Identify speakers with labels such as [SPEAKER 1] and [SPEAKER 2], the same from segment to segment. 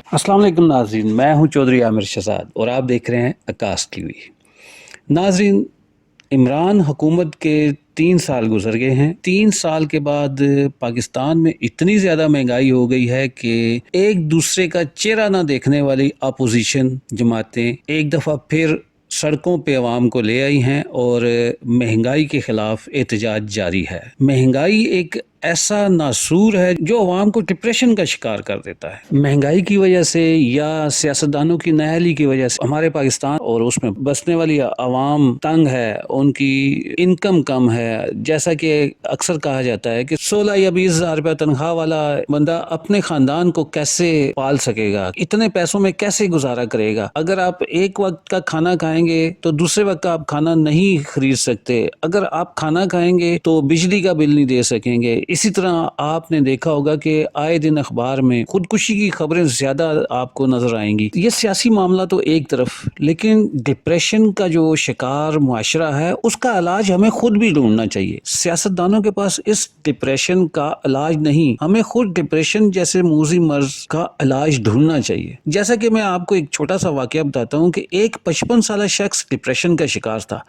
[SPEAKER 1] अस्सलाम वालेकुम नाजरीन, मैं हूं चौधरी आमिर शहजाद और आप देख रहे हैं आकाश टीवी। नाजरीन, इमरान हुकूमत के 3 साल गुजर गए हैं। 3 साल के बाद पाकिस्तान में इतनी ज़्यादा महंगाई हो गई है कि एक दूसरे का चेहरा ना देखने वाली अपोजिशन जमातें एक दफ़ा फिर सड़कों पे अवाम को ले आई हैं और महंगाई के खिलाफ एहतजाज जारी है। महंगाई एक ऐसा नासूर है जो अवाम को डिप्रेशन का शिकार कर देता है। महंगाई की वजह से या सियासतदानों की नाअहली की वजह से हमारे पाकिस्तान और उसमें बसने वाली अवाम तंग है, उनकी इनकम कम है। जैसा कि अक्सर कहा जाता है कि 16 या 20 हज़ार रुपया तनख्वाह वाला बंदा अपने खानदान को कैसे पाल सकेगा, इतने पैसों में कैसे गुजारा करेगा। अगर आप एक वक्त का खाना खाएंगे तो दूसरे वक्त का आप खाना नहीं खरीद सकते। अगर आप खाना खाएंगे तो बिजली का बिल नहीं दे सकेंगे। इसी तरह आपने देखा होगा कि आए दिन अखबार में खुदकुशी की खबरें ज्यादा आपको नजर आएंगी। ये सियासी मामला तो एक तरफ, लेकिन डिप्रेशन का जो शिकार मुआशरा है उसका इलाज हमें खुद भी ढूंढना चाहिए। सियासतदानों के पास इस डिप्रेशन का इलाज नहीं, हमें खुद डिप्रेशन जैसे मूजी मर्ज का इलाज ढूंढना चाहिए। जैसा कि मैं आपको एक छोटा सा वाकया बताता हूँ कि एक 55 साल शख्स डिप्रेशन का शिकार था।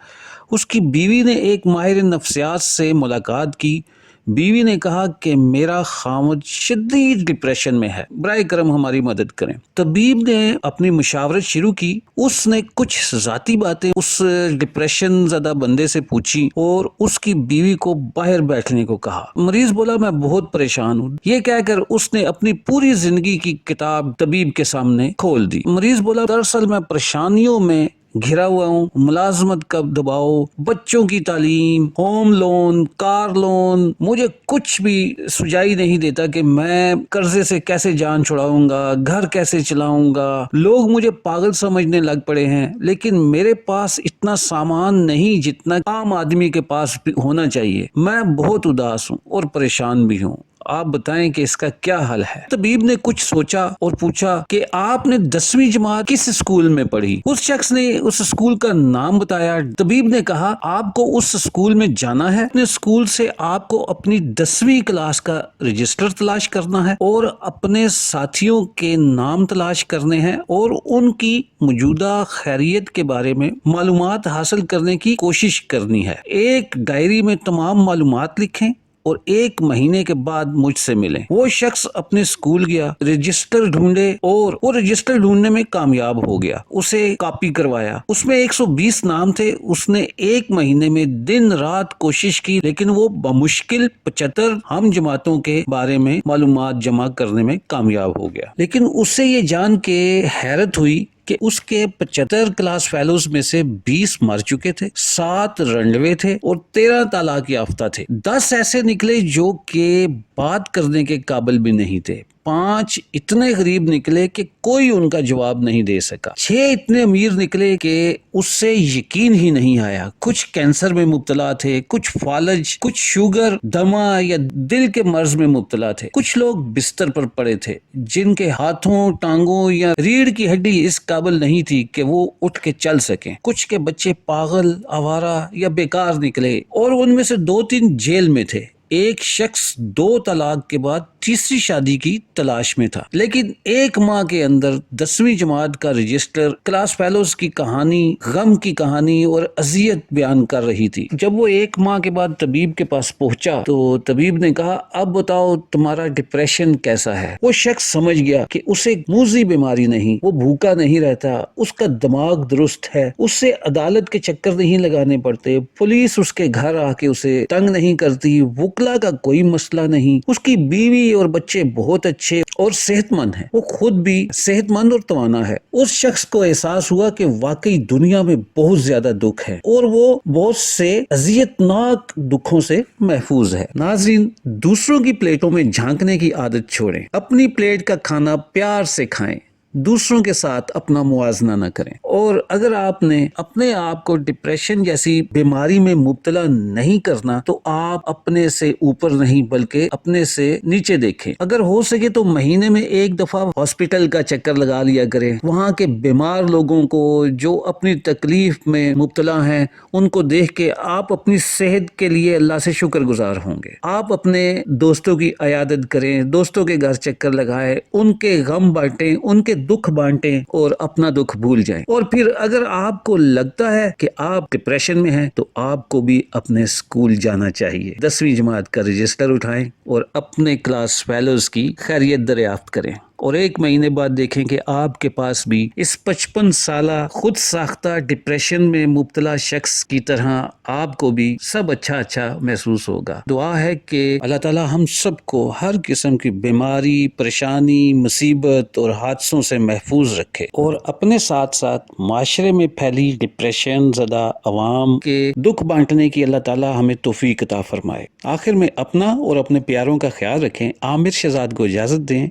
[SPEAKER 1] उसकी बीवी ने एक माहिर नफ्सियात से मुलाकात की। बीवी ने कहा कि मेरा खामद शदीद डिप्रेशन में है, बराए करम हमारी मदद करें। तबीब ने अपनी मुशावरत शुरू की। उसने कुछ जाती बातें उस डिप्रेशन ज़दा बंदे से पूछी और उसकी बीवी को बाहर बैठने को कहा। मरीज बोला, मैं बहुत परेशान हूँ। ये कहकर उसने अपनी पूरी जिंदगी की किताब तबीब के सामने खोल दी। मरीज बोला, दरअसल मैं परेशानियों में घिरा हुआ हूँ। मुलाजमत का दबाव, बच्चों की तालीम, होम लोन, कार लोन, मुझे कुछ भी सुझाई नहीं देता कि मैं कर्जे से कैसे जान छुड़ाऊंगा, घर कैसे चलाऊंगा। लोग मुझे पागल समझने लग पड़े हैं, लेकिन मेरे पास इतना सामान नहीं जितना आम आदमी के पास होना चाहिए। मैं बहुत उदास हूँ और परेशान भी हूँ। आप बताएं कि इसका क्या हल है। तबीब ने कुछ सोचा और पूछा कि आपने 10वीं जमात किस स्कूल में पढ़ी। उस शख्स ने उस स्कूल का नाम बताया। तबीब ने कहा, आपको उस स्कूल में जाना है। अपने स्कूल से आपको अपनी 10वीं क्लास का रजिस्टर तलाश करना है और अपने साथियों के नाम तलाश करने हैं और उनकी मौजूदा खैरियत के बारे में मालूमात हासिल करने की कोशिश करनी है। एक डायरी में तमाम मालूमात लिखें और 1 महीने के बाद मुझसे मिलें। वो शख्स अपने स्कूल गया, रजिस्टर ढूंढे और वो रजिस्टर ढूंढने में कामयाब हो गया। उसे कॉपी करवाया। उसमें 120 नाम थे। उसने 1 महीने में दिन रात कोशिश की, लेकिन वो बमुश्किल 75 हम जमातों के बारे में मालूमात जमा करने में कामयाब हो गया। लेकिन उससे ये जान के हैरत हुई कि उसके 75 क्लास फेलोज में से 20 मर चुके थे, 7 रंडवे थे और 13 तलाक याफ्ता थे। 10 ऐसे निकले जो कि बात करने के काबिल भी नहीं थे। 5 इतने गरीब निकले कि कोई उनका जवाब नहीं दे सका। 6 इतने अमीर निकले कि उससे यकीन ही नहीं आया। कुछ कैंसर में मुब्तला थे, कुछ फालज, कुछ शुगर, दमा या दिल के मर्ज में मुब्तला थे। कुछ लोग बिस्तर पर पड़े थे जिनके हाथों, टांगों या रीढ़ की हड्डी इस काबिल नहीं थी कि वो उठ के चल सकें। कुछ के बच्चे पागल, आवारा या बेकार निकले और उनमें से 2-3 जेल में थे। एक शख्स 2 तलाक के बाद तीसरी शादी की तलाश में था। लेकिन 1 माह के अंदर 10वीं जमात का रजिस्टर क्लास फेलोज की कहानी, गम की कहानी और अजियत बयान कर रही थी। जब वो 1 माह के बाद तबीब के पास पहुंचा तो तबीब ने कहा, अब बताओ तुम्हारा डिप्रेशन कैसा है। वो शख्स समझ गया कि उसे मूजी बीमारी नहीं, वो भूखा नहीं रहता, उसका दिमाग दुरुस्त है, उससे अदालत के चक्कर नहीं लगाने पड़ते, पुलिस उसके घर आके उसे तंग नहीं करती, वकला का कोई मसला नहीं, उसकी बीवी और बच्चे बहुत अच्छे और सेहतमंद हैं, वो खुद भी सेहतमंद और तवाना है। उस शख्स को एहसास हुआ कि वाकई दुनिया में बहुत ज्यादा दुख है और वो बहुत से अजियतनाक दुखों से महफूज है। नाज़रीन, दूसरों की प्लेटों में झांकने की आदत छोड़ें, अपनी प्लेट का खाना प्यार से खाएं। دوسروں کے ساتھ اپنا موازنہ نہ کریں، اور اگر آپ نے اپنے آپ کو ڈپریشن جیسی بیماری میں مبتلا نہیں کرنا تو آپ اپنے سے اوپر نہیں بلکہ اپنے سے نیچے دیکھیں۔ اگر ہو سکے تو مہینے میں ایک دفعہ ہاسپٹل کا چکر لگا لیا کریں، وہاں کے بیمار لوگوں کو جو اپنی تکلیف میں مبتلا ہیں ان کو دیکھ کے آپ اپنی صحت کے لیے اللہ سے شکر گزار ہوں گے۔ آپ اپنے دوستوں کی عیادت کریں، دوستوں کے گھر چکر لگائیں، ان کے غم بانٹیں، ان کے دکھ بانٹیں اور اپنا دکھ بھول جائیں۔ اور پھر اگر آپ کو لگتا ہے کہ آپ ڈپریشن میں ہیں تو آپ کو بھی اپنے اسکول جانا چاہیے، 10ویں جماعت کا رجسٹر اٹھائیں اور اپنے کلاس فیلوز کی خیریت دریافت کریں، اور 1 مہینے بعد دیکھیں کہ آپ کے پاس بھی اس 55 سالہ خود ساختہ ڈپریشن میں مبتلا شخص کی طرح آپ کو بھی سب اچھا محسوس ہوگا۔ دعا ہے کہ اللہ تعالی ہم سب کو ہر قسم کی بیماری، پریشانی، مصیبت اور حادثوں سے محفوظ رکھے، اور اپنے ساتھ ساتھ معاشرے میں پھیلی ڈپریشن زدہ عوام کے دکھ بانٹنے کی اللہ تعالی ہمیں توفیق عطا فرمائے۔ آخر میں اپنا اور اپنے پیاروں کا خیال رکھیں۔ عامر شہزاد کو اجازت دیں۔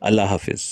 [SPEAKER 1] اللہ حافظ۔